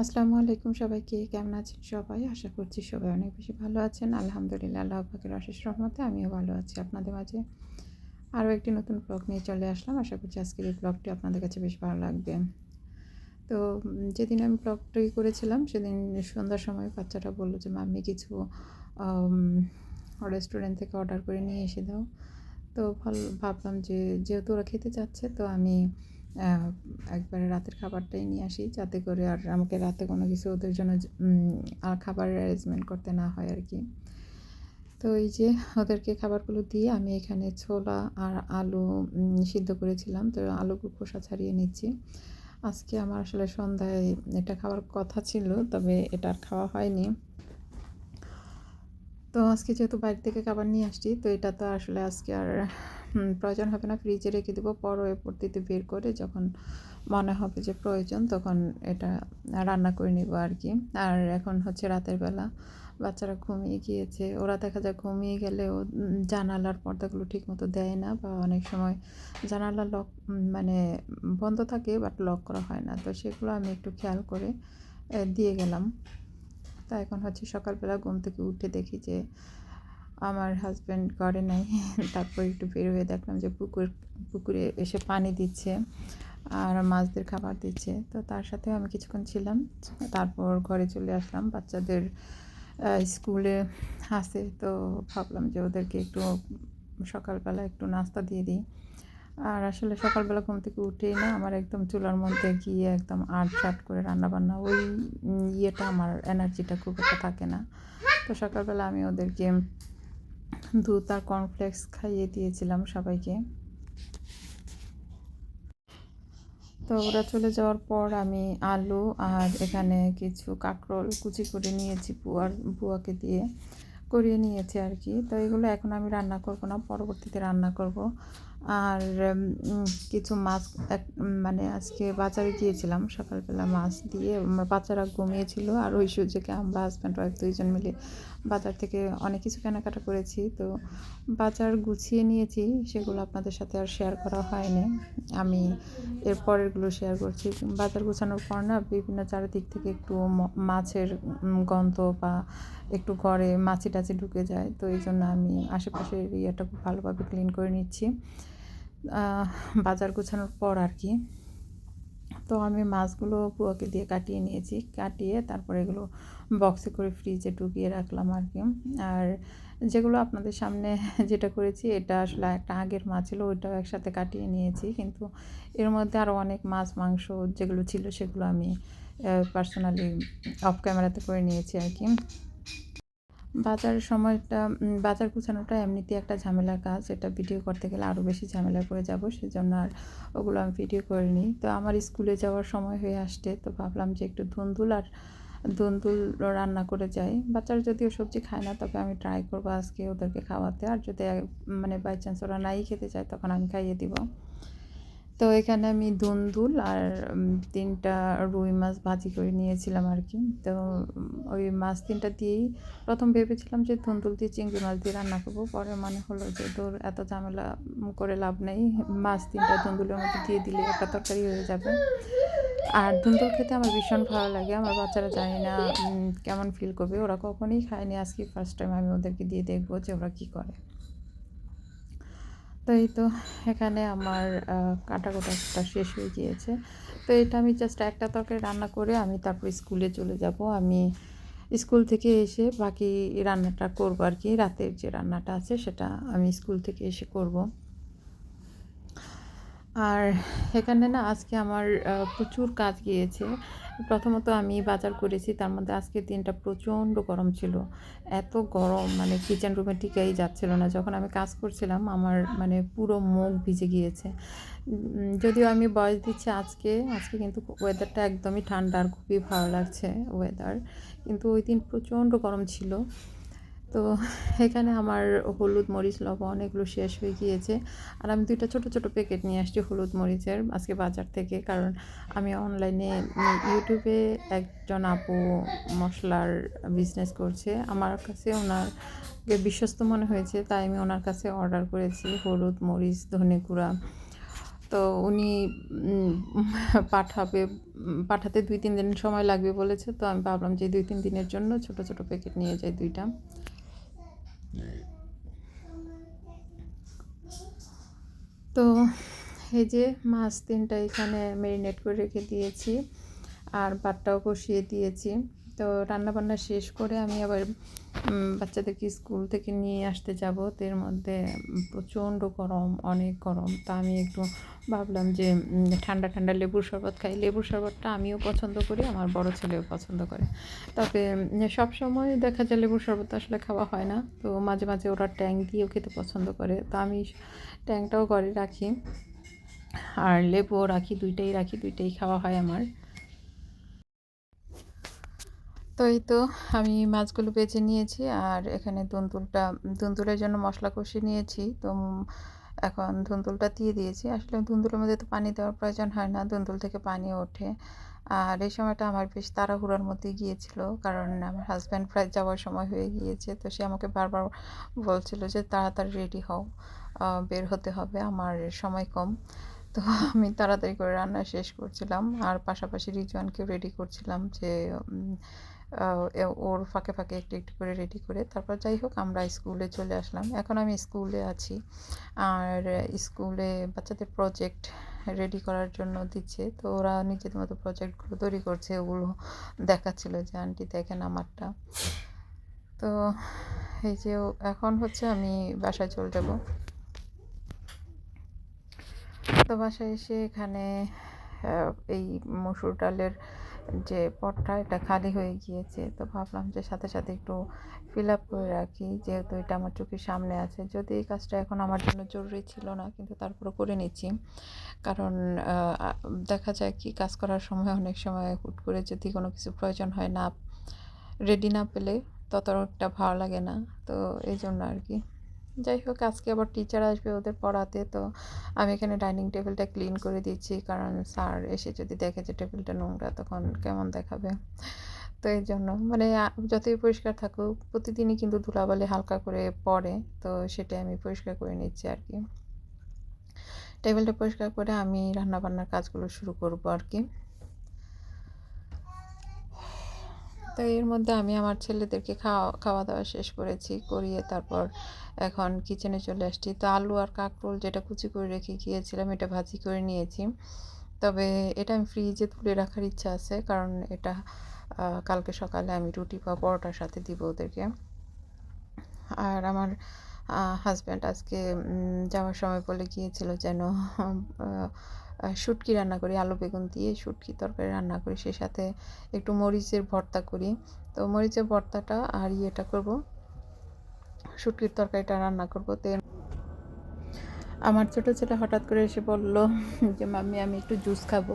আসসালামু আলাইকুম সবাইকে। কেমন আছেন সবাই? আশা করছি সবাই অনেক বেশি ভালো আছেন। আলহামদুলিল্লাহ আল্লাহ পাকের অশেষ রহমতে আমিও ভালো আছি। আপনাদের মাঝে আরও একটি নতুন ব্লগ নিয়ে চলে আসলাম। আশা করছি আজকের এই ব্লগটি আপনাদের কাছে বেশ ভালো লাগবে। তো যেদিন আমি ব্লগটি করেছিলাম সেদিন সন্ধ্যার সময় বাচ্চাটা বলল যে, "মাম্মি কিছু আম রেস্টুরেন্ট থেকে অর্ডার করে নিয়ে এসে দাও।" তো ভাবলাম যে যেহেতু ওরা খেতে চাচ্ছে তো আমি আ একবারে রাতের খাবারটাই নিয়ে আসি যাতে করে আর আমাকে রাতে কোনো কিছু ওদের জন্য আর খাবারের অ্যারেঞ্জমেন্ট করতে না হয় আরকি। তো এই যে ওদেরকে খাবারগুলো দিয়ে আমি এখানে ছোলা আর আলু সিদ্ধ করেছিলাম। তো আলুগুলো খোসা ছাড়িয়ে নিচ্ছি। আজকে আমার আসলে সন্ধ্যায় এটা খাওয়ার কথা ছিল, তবে এটা আর খাওয়া হয়নি। তো আজকে যেহেতু বাইরে থেকে খাবার নিয়ে আসছি তো এটা তো আসলে আজকে আর প্রয়োজন হবে না, ফ্রিজে রেখে দেবো। পরবর্তীতে বের করে যখন মনে হবে যে প্রয়োজন তখন এটা রান্না করে নেব আর কি। আর এখন হচ্ছে রাতের বেলা, বাচ্চারা ঘুমিয়ে গিয়েছে। ওরা দেখা যায় ঘুমিয়ে গেলেও জানালার পর্দাগুলো ঠিকমতো দেয় না, বা অনেক সময় জানালা লক মানে বন্ধ থাকে বাট লক করা হয় না। তো সেগুলো আমি একটু খেয়াল করে দিয়ে গেলাম। তা এখন হচ্ছে সকালবেলা ঘুম থেকে উঠে দেখি যে আমার হাজব্যান্ড ঘরে নাই। তারপর একটু বের হয়ে দেখলাম যে পুকুরে এসে পানি দিচ্ছে আর মাছদের খাবার দিচ্ছে। তো তার সাথেও আমি কিছুক্ষণ ছিলাম। তারপর ঘরে চলে আসলাম। বাচ্চাদের স্কুলে আছে, তো ভাবলাম যে ওদেরকে একটু সকালবেলা একটু নাস্তা দিয়ে দিই। আর আসলে সকালবেলা ঘুম থেকে উঠেই না আমার একদম চুলার মধ্যে গিয়ে একদম আট-ঝাট করে রান্নাবান্না ওই ইয়েটা আমার এনার্জিটা খুব একটা থাকে না। তো সকালবেলা আমি ওদেরকে দুধ আর কর্নফ্লেক্স খাইয়ে দিয়েছিলাম সবাইকে। তো ওরা চলে যাওয়ার পর আমি আলু আর এখানে কিছু কাঁকরোল কুচি করে নিয়েছি, বুয়াকে দিয়ে করিয়ে নিয়েছি আর কি। তো এগুলো এখন আমি রান্না করব না, পরবর্তীতে রান্না করব। আর কিছু মাছ মানে আজকে বাজারে গিয়েছিলাম সকালবেলা, মাছ দিয়ে আমার বাচ্চারা ঘুমিয়েছিল আর ওই সুযোগে আমরা হাজব্যান্ড ওয়াইফ দুইজন মিলে বাজার থেকে অনেক কিছু কেনাকাটা করেছি। তো বাজার গুছিয়ে নিয়েছি, সেগুলো আপনাদের সাথে আর শেয়ার করা হয়নি। আমি এর পরেরগুলো শেয়ার করছি। বাজার গোছানোর পর না বিভিন্ন চারিদিক থেকে একটু মাছের গন্ধ বা একটু ঘরে মাছি টাছি ঢুকে যায়। তো এই জন্য আমি আশেপাশের এরিয়াটা খুব ভালোভাবে ক্লিন করে নিচ্ছি বাজার গোছানোর পর আর কি। তো আমি মাছগুলো বুয়াকে দিয়ে কাটিয়ে নিয়েছি, কাটিয়ে তারপরে এগুলো বক্সে করে ফ্রিজে ঢুকিয়ে রাখলাম আর কি। আর যেগুলো আপনাদের সামনে যেটা করেছি এটা আসলে একটা আগের মাছ ছিল, ওইটাও একসাথে কাটিয়ে নিয়েছি, কিন্তু এর মধ্যে আরও অনেক মাছ মাংস যেগুলো ছিল সেগুলো আমি পার্সোনালি অফ ক্যামেরাতে করে নিয়েছি আর কি। বাজারের সময়টা বাজার গোছানোটা এমনিতেই একটা ঝামেলার কাজ। এটা ভিডিও করতে গেলে আরও বেশি ঝামেলায় পড়ে যাব, সেজন্য আর ওগুলো আমি ভিডিও করিনি। তো আমার স্কুলে যাওয়ার সময় হয়ে আসছে, তো ভাবলাম যে একটু ধুন্দুল রান্না করে যাই। বাচ্চারা যদিও সবজি খায় না, তবে আমি ট্রাই করবো আজকে ওদেরকে খাওয়াতে। আর যদি মানে বাই চান্স ওরা নাই খেতে চায় তখন আমি খাইয়ে দিব। তো এখানে আমি ধুন্দুল আর ৩ টা রুই মাছ ভাজি করে নিয়েছিলাম আর কি। তো ওই মাছ ৩ টা দিয়েই প্রথম ভেবেছিলাম যে ধুন্দুল দিয়ে চিংড়ি মাছ দিয়ে রান্না করব। পরে মনে হলো যে ধুর এত ঝামেলা করে লাভ নেই। মাছ ৩ টা ধুন্দুলের মধ্যে দিয়ে দিলে একটা তরকারি হয়ে যাবে। আর ধুন্দুল খেতে আমার ভীষণ ভালো লাগে। আমার বাচ্চারা জানি না কেমন ফিল করবে। ওরা কখনোই খায়নি। আজকে ফার্স্ট টাইম আমি ওদেরকে দিয়ে দেখব যে ওরা কী করে। তো এই তো এখানে আমার কাটাকুটাটা শেষ হয়ে গিয়েছে। তো এটা আমি জাস্ট একটা তরকারি রান্না করে আমি তারপর স্কুলে চলে যাব। আমি স্কুল থেকে এসে বাকি রান্নাটা করব আর কি। রাতের যে রান্নাটা আছে সেটা আমি স্কুল থেকে এসে করব। আর এখানে না আজকে আমার প্রচুর কাজ গিয়েছে। প্রথমত আমি বাজার করেছি, তার মধ্যে আজকের দিনটা প্রচণ্ড গরম ছিল। এত গরম মানে কিচেন রুমে টিকাই যাচ্ছিল না। যখন আমি কাজ করছিলাম আমার মানে পুরো মুখ ভিজে গিয়েছে। যদিও আমি ভয়েস দিচ্ছি আজকে কিন্তু ওয়েদারটা একদমই ঠান্ডা আর খুবই ভালো লাগছে ওয়েদার। কিন্তু ওই দিন প্রচণ্ড গরম ছিল। তো এখানে আমার হলুদ, মরিচ, লবণ এগুলো শেষ হয়ে গিয়েছে। আর আমি ২ টা ছোটো, ছোটো প্যাকেট নিয়ে আসছি হলুদ, মরিচের আজকে বাজার থেকে। কারণ আমি অনলাইনে ইউটিউবে একজন আপু মশলার বিজনেস করছে। আমার কাছে ওনাকে বিশ্বস্ত মনে হয়েছে, তাই আমি ওনার কাছে অর্ডার করেছি হলুদ, মরিচ, ধনে গুঁড়া। তো উনি পাঠাবে পাঠাতে 2-3 দিন সময় লাগবে বলেছে, তো আমি ভাবলাম যে 2-3 দিনের জন্য ছোট ছোট প্যাকেট নিয়ে যাই 2টা। তো এই যে মাছ 3টা এখানে ম্যারিনেট করে রেখে দিয়েছি, আর ভাতটাও বসিয়ে দিয়েছি। তো রান্নাবান্না শেষ করে আমি আবার বাচ্চাদেরকে স্কুল থেকে নিয়ে আসতে যাব। তো এর মধ্যে প্রচণ্ড গরম, অনেক গরম। তো আমি একটু ভাবলাম যে ঠান্ডা ঠান্ডা লেবুর শরবত খাই। লেবুর শরবতটা আমিও পছন্দ করি, আমার বড় ছেলেও পছন্দ করে। তবে সবসময় দেখা যায় লেবুর শরবত আসলে খাওয়া হয় না, তো মাঝে মাঝে ওরা ট্যাং দিয়েও খেতে পছন্দ করে। তো আমি ট্যাংটাও ঘরে রাখি আর লেবুও রাখি, দুইটাই খাওয়া হয় আমার। তো এই তো আমি মাছগুলো বেছে নিয়েছি, আর এখানে ধুন্দুলের জন্য মশলা কষিয়ে নিয়েছি। তো এখন ধুন্দুলটা দিয়ে দিয়েছি। আসলে ধুন্দুলের মধ্যে তো পানি দেওয়ার প্রয়োজন হয় না, ধুন্দুল থেকে পানি ওঠে। আর এই সময়টা আমার বেশ তাড়াহুড়োর মধ্যে গিয়েছিল, কারণ আমার হাজব্যান্ড প্রায় যাওয়ার সময় হয়ে গিয়েছে। তো সে আমাকে বারবার বলছিল যে তাড়াতাড়ি রেডি হও, বের হতে হবে, আমার সময় কম। তো আমি তাড়াতাড়ি করে রান্না শেষ করছিলাম, আর পাশাপাশি রিজওয়ানকেও রেডি করছিলাম যে ওর ফাঁকে ফাঁকে একটু একটু করে রেডি করে। তারপর যাই হোক আমরা স্কুলে চলে আসলাম। এখন আমি স্কুলে আছি, আর স্কুলে বাচ্চাদের প্রজেক্ট রেডি করার জন্য দিচ্ছে। তো ওরা নিজেদের মতো প্রজেক্টগুলো তৈরি করছে, ওগুলো দেখাচ্ছিল যে আন্টি দেখেন আমারটা। তো এই যে এখন হচ্ছে আমি বাসায় চলে যাব। তো বাসায় এসে এখানে এই মসুর ডালের যে পটটা, এটা খালি হয়ে গিয়েছে। তো ভাবলাম যে সাথে সাথে একটু ফিল আপ করে রাখি, যেহেতু এটা আমার চোখের সামনে আছে। যদি এই কাজটা এখন আমার জন্য জরুরি ছিল না, কিন্তু তারপরে করে নিচ্ছি। কারণ দেখা যায় কি, কাজ করার সময় অনেক সময় হুট করে যদি কোনো কিছু প্রয়োজন হয়, না রেডি না পেলে ততটা ভালো লাগে না। তো এই জন্য আর কি। যাই হোক, আজকে আবার টিচার আসবে ওদের পড়াতে। তো আমি এখানে ডাইনিং টেবিলটা ক্লিন করে দিচ্ছি, কারণ স্যার এসে যদি দেখে যে টেবিলটা নোংরা তখন কেমন দেখাবে। তো এই জন্য মানে যতই পরিষ্কার থাকুক, প্রতিদিনই কিন্তু ধুলাবালি হালকা করে পড়ে। তো সেটাই আমি পরিষ্কার করে নিচ্ছি আর কি। টেবিলটা পরিষ্কার করে আমি রান্নাবান্নার কাজগুলো শুরু করব আর কি। তো এর মধ্যে আমি আমার ছেলেদেরকে খাওয়া দাওয়া শেষ করিয়ে তারপর এখন কিচেনে চলে আসছি। তো আলু আর কাঁকরোল যেটা কুচি করে রেখে গিয়েছিলাম, এটা ভাজি করে নিয়েছি। তবে এটা আমি ফ্রিজে তুলে রাখার ইচ্ছা আছে, কারণ এটা কালকে সকালে আমি রুটি বা পরোটার সাথে দিব ওদেরকে। আর আমার হাজব্যান্ড আজকে যাওয়ার সময় বলে গিয়েছিল যেন শুটকি রান্না করি, আলু বেগুন দিয়ে শুটকি তরকারি রান্না করি, সে সাথে একটু মরিচের ভর্তা করি। তো মরিচের ভর্তাটা আর ইয়েটা করব, শুটকির তরকারিটা রান্না করব। তো আমার ছোটো ছেলে হঠাৎ করে এসে বলল যে মাম্মি আমি একটু জুস খাবো।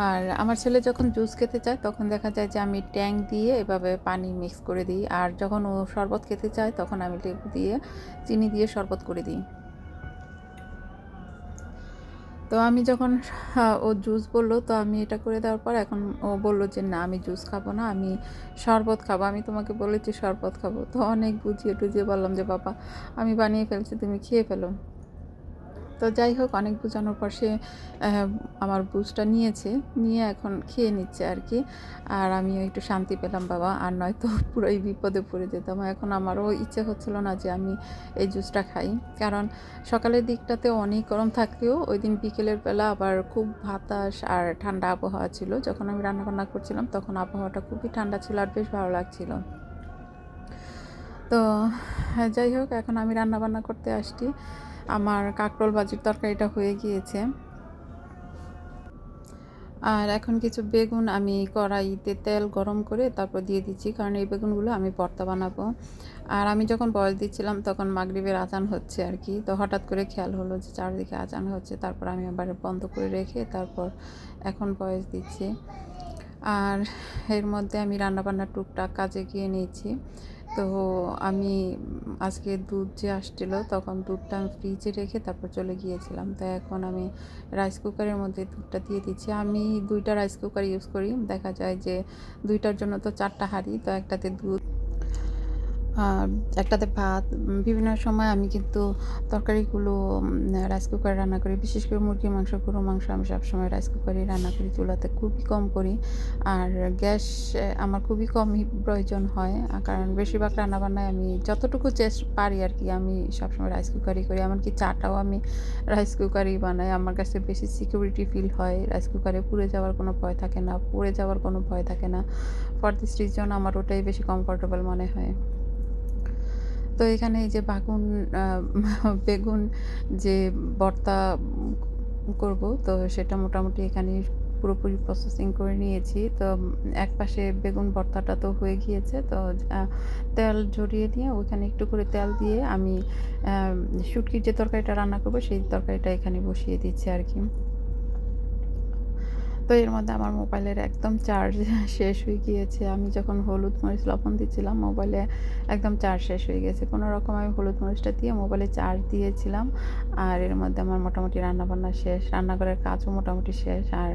আর আমার ছেলে যখন জুস খেতে চায় তখন দেখা যায় যে আমি ট্যাং দিয়ে এভাবে পানি মিক্স করে দিই, আর যখন ও শরবত খেতে চায় তখন আমি লেবু দিয়ে চিনি দিয়ে শরবত করে দিই। তো আমি যখন ও জুস বলল, তো আমি এটা করে দেওয়ার পর এখন ও বলল যে না আমি জুস খাবো না, আমি শরবত খাবো, আমি তোমাকে বলেছি শরবত খাবো। তো অনেক বুঝিয়ে টুজিয়ে বললাম যে বাবা আমি বানিয়ে ফেলছি, তুমি খেয়ে ফেলো। তো যাই হোক, অনেক বোঝানোর পর সে আমার বুঝটা নিয়ে এখন খেয়ে নিচ্ছে আর কি। আর আমিও একটু শান্তি পেলাম বাবা, আর নয়তো পুরোই বিপদে পড়ে যেতাম। এখন আমারও ইচ্ছে হচ্ছিল না যে আমি এই জুসটা খাই, কারণ সকালের দিকটাতে অনেক গরম থাকলেও ওই দিন বিকেলের বেলা আবার খুব বাতাস আর ঠান্ডা আবহাওয়া ছিল। যখন আমি রান্নাবান্না করছিলাম তখন আবহাওয়াটা খুবই ঠান্ডা ছিল আর বেশ ভালো লাগছিল। তো যাই হোক, এখন আমি রান্নাবান্না করতে আসছি। আমার কাঁকরোল ভাজির তরকারিটা হয়ে গিয়েছে, আর এখন কিছু বেগুন আমি কড়াইতে তেল গরম করে তারপর দিয়ে দিচ্ছি, কারণ এই বেগুনগুলো আমি ভর্তা বানাবো। আর আমি যখন বয়স দিচ্ছিলাম তখন মাগরিবের আজান হচ্ছে আর কি। তো হঠাৎ করে খেয়াল হলো যে চারদিকে আজান হচ্ছে, তারপর আমি আবার বন্ধ করে রেখে তারপর এখন বয়স দিচ্ছি। আর এর মধ্যে আমি রান্নাবান্নার টুকটাক কাজে গিয়ে নিয়েছি। তো আমি আজকে দুধ যে আসছিল তখন দুধটা আমি ফ্রিজে রেখে তারপর চলে গিয়েছিলাম। তো এখন আমি রাইস কুকারের মধ্যে দুধটা দিয়ে দিচ্ছি। আমি 2টা রাইস কুকার ইউজ করি, দেখা যায় যে 2টার জন্য তো 4টা হাঁড়ি, তো একটাতে দুধ আর একটাতে ভাত। বিভিন্ন সময় আমি কিন্তু তরকারিগুলো রাইস কুকারে রান্না করি। বিশেষ করে মুরগির মাংস, গরুর মাংস আমি সবসময় রাইস কুকারেই রান্না করি। চুলাতে খুবই কম করি। আর গ্যাস আমার খুবই কমই প্রয়োজন হয়। কারণ বেশিরভাগ রান্নাবান্নায় আমি যতটুকু পারি আরকি আমি সবসময় রাইস কুকারেই করি। এমনকি চাটাও আমি রাইস কুকারেই বানাই। আমার কাছে বেশি সিকিউরিটি ফিল হয়। রাইস কুকারে পুড়ে যাওয়ার কোনো ভয় থাকে না, পড়ে যাওয়ার কোনো ভয় থাকে না। ফর দিস রিজন আমার ওটাই বেশি কমফোর্টেবল মনে হয়। তো এখানে এই যে আ বেগুন যে ভর্তা করব, তো সেটা মোটামুটি এখানে পুরোপুরি প্রসেসিং করে নিয়েছি। তো একপাশে বেগুন ভর্তাটা তো হয়ে গিয়েছে। তো আ তেল ঝরিয়ে নিয়ে ওইখানে একটু করে তেল দিয়ে আমি আ শুটকির যে তরকারিটা রান্না করব সেই তরকারিটা এখানে বসিয়ে দিচ্ছি আরকি। তো এর মধ্যে আমার মোবাইলের একদম চার্জ শেষ হয়ে গিয়েছে। আমি যখন হলুদ, মরিচ, লবণ দিচ্ছিলাম মোবাইলে একদম চার্জ শেষ হয়ে গেছে। কোনোরকম আমি হলুদ, মরিচটা দিয়ে মোবাইলে চার্জ দিয়েছিলাম। আর এর মধ্যে আমার মোটামুটি রান্নাবান্না শেষ। রান্নাঘরের কাজও মোটামুটি শেষ। আর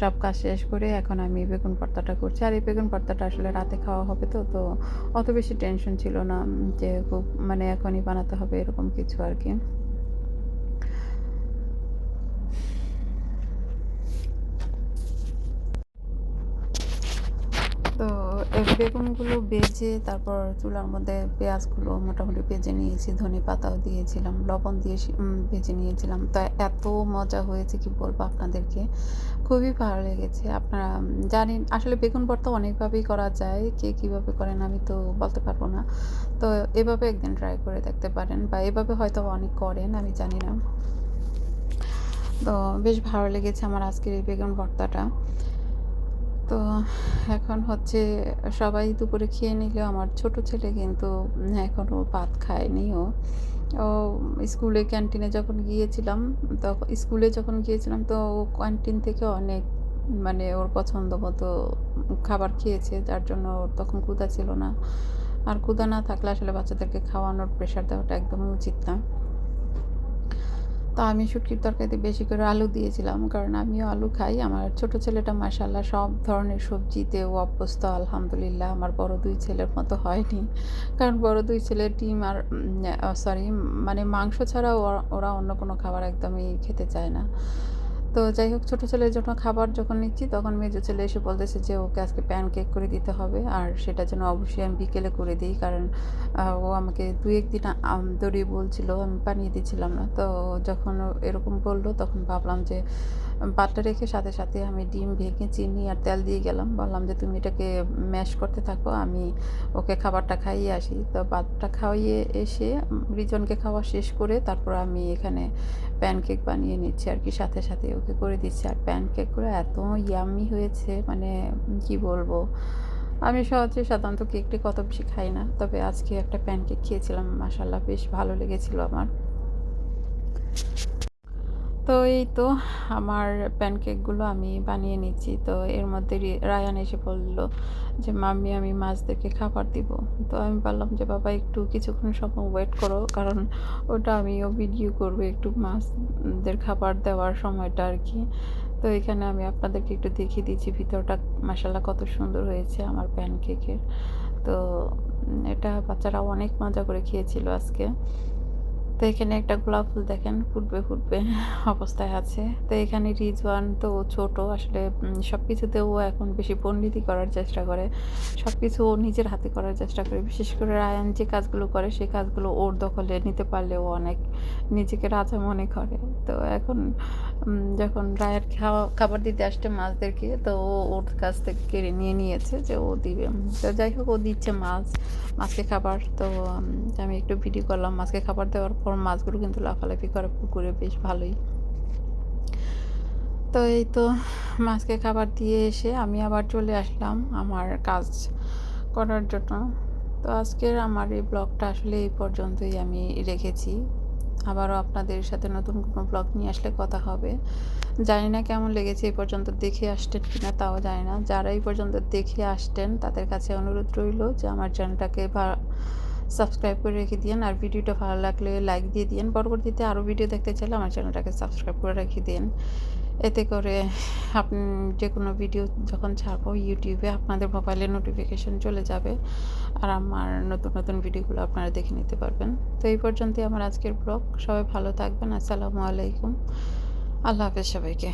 সব কাজ শেষ করে এখন আমি বেগুন ভর্তাটা করছি। আর এই বেগুন ভর্তাটা আসলে রাতে খাওয়া হবে তো, তো অত বেশি টেনশন ছিল না যে খুব মানে এখনই বানাতে হবে এরকম কিছু আরকি। তো এই বেগুনগুলো ভেজে তারপর চুলার মধ্যে পেঁয়াজগুলো মোটামুটি ভেজে নিয়েছি, ধনেপাতাও দিয়েছিলাম, লবণ দিয়ে ভেজে নিয়েছিলাম। তো এত মজা হয়েছে কি বলবো আপনাদেরকে, খুবই ভালো লেগেছে। আপনারা জানেন আসলে বেগুন ভর্তা অনেকভাবেই করা যায়, কে কীভাবে করেন আমি তো বলতে পারবো না। তো এভাবে একদিন ট্রাই করে দেখতে পারেন, বা এভাবে হয়তো অনেক করেন আমি জানি না। তো বেশ ভালো লেগেছে আমার আজকের এই বেগুন ভর্তাটা। তো এখন হচ্ছে সবাই দুপুরে খেয়ে নিলেও আমার ছোট ছেলে কিন্তু এখনও ভাত খায়নি ও। ও স্কুলে ক্যান্টিনে যখন গিয়েছিলাম, স্কুলে যখন গিয়েছিলাম তো ও ক্যান্টিন থেকে অনেক মানে ওর পছন্দ মতো খাবার খেয়েছে, যার জন্য ওর তখন ক্ষুধা ছিল না। আর ক্ষুধা না থাকলে আসলে বাচ্চাদেরকে খাওয়ানোর প্রেশার দেওয়াটা একদমই উচিত না। তো আমি শুটকির তরকারিতে বেশি করে আলু দিয়েছিলাম, কারণ আমিও আলু খাই। আমার ছোট ছেলেটা মাশাআল্লাহ সব ধরনের সবজিতেও অভ্যস্ত আলহামদুলিল্লাহ। আমার বড় ২ ছেলের মতো হয়নি। কারণ বড় ২ ছেলে ডিম আর সরি মানে মাংস ছাড়া ওরা অন্য কোনো খাবার একদমই খেতে চায় না। তো যাই হোক, ছোট ছেলের জন্য খাবার যখন নিচ্ছি তখন মেজো ছেলে এসে বলতেছে যে ওকে আজকে প্যানকেক করে দিতে হবে। আর সেটা যেন অবশ্যই আমি বিকেলে করে দিই, কারণ ও আমাকে ২-১ দিন ধরেই বলছিল, আমি বানিয়ে দিচ্ছিলাম না। তো যখন ও এরকম বলল তখন ভাবলাম যে ভাতটা রেখে সাথে, সাথে আমি ডিম ভেঙে চিনি আর তেল দিয়ে গেলাম। বললাম যে তুমি এটাকে ম্যাশ করতে থাকো, আমি ওকে খাবারটা খাইয়ে আসি। তো ভাতটা খাইয়ে এসে রিজনকে খাওয়া শেষ করে তারপর আমি এখানে প্যানকেক বানিয়ে নিচ্ছি আরকি, সাথে, সাথে ওকে করে দিচ্ছি। আর প্যানকেকগুলো এত ইয়াম্মি হয়েছে মানে কি বলবো? আমি সাধারণত কেক-টেক অত বেশি খাই না। তবে আজকে একটা প্যানকেক খেয়েছিলাম। মাশাআল্লাহ বেশ ভালো লেগেছিল আমার। তো এই তো আমার প্যানকেকগুলো আমি বানিয়ে নিচ্ছি। তো এর মধ্যে রায়ান এসে বলল যে, "মাম্মি আমি মাছদেরকে খাবার দিব।" তো আমি বললাম যে, "বাবা একটু কিছুক্ষণ সময় ওয়েট করো।" কারণ ওটা আমিও ভিডিও করব একটু মাছদের খাবার দেওয়ার সময়টা আরকি। তো এখানে আমি আপনাদেরকে একটু দেখিয়ে দিচ্ছি ভিতরটা মাশাআল্লাহ কত সুন্দর হয়েছে আমার প্যানকেকের। তো এটা বাচ্চারা অনেক মজা করে খেয়েছিল আজকে। তো এখানে একটা গোলাপ ফুল দেখেন ফুটবে, ফুটবে অবস্থায় আছে। তো এখানে রিজওয়ান তো ছোট আসলে সবকিছুতে ও এখন বেশি পণ্ডিতি করার চেষ্টা করে। সবকিছু ও নিজের হাতে করার চেষ্টা করে। বিশেষ করে রায়ান যে কাজগুলো করে সেই কাজগুলো ওর দখলে নিতে পারলে ও অনেক নিজেকে রাজা মনে করে। তো এখন যখন রায়ান খাবার দিতে আসছে মাছদেরকে, তো ও ওর কাছ থেকে কেড়ে নিয়ে নিয়েছে যে ও দিবে। তো যাই হোক ও দিচ্ছে মাছকে খাবার। তো আমি একটু ভিডিও করলাম। মাছকে খাবার দেওয়ার পর মাছগুলো কিন্তু লাফালাফি করে পুকুরে, বেশ ভালোই। তো এই তো মাছকে খাবার দিয়ে এসে আমি আবার চলে আসলাম আমার কাজ করার জন্য। তো আজকের আমার এই ব্লগটা আসলে এই পর্যন্তই আমি রেখেছি। আবারও আপনাদের সাথে নতুন কোনো ব্লগ নিয়ে আসলে কথা হবে। জানি না কেমন লেগেছে এই পর্যন্ত দেখে আসতেন কিনা তাও জানি না। যারা এই পর্যন্ত দেখে আসতেন তাদের কাছে অনুরোধ রইল যে আমার চ্যানেলটাকে সাবস্ক্রাইব করে রেখে দিয়েন। আর ভিডিওটা ভালো লাগলে লাইক দিয়ে দিয়েন। পরবর্তীতে আরও ভিডিও দেখতে চাইলে আমার চ্যানেলটাকে সাবস্ক্রাইব করে রেখে দিন। এতে করে আপনি যে কোনো ভিডিও যখন ছাড়বো ইউটিউবে আপনাদের মোবাইলে নোটিফিকেশন চলে যাবে আর আমার নতুন নতুন ভিডিওগুলো আপনারা দেখে নিতে পারবেন। তো এই পর্যন্তই আমার আজকের ব্লগ। সবাই ভালো থাকবেন। আসসালামু আলাইকুম। আল্লাহ হাফেজ সবাইকে।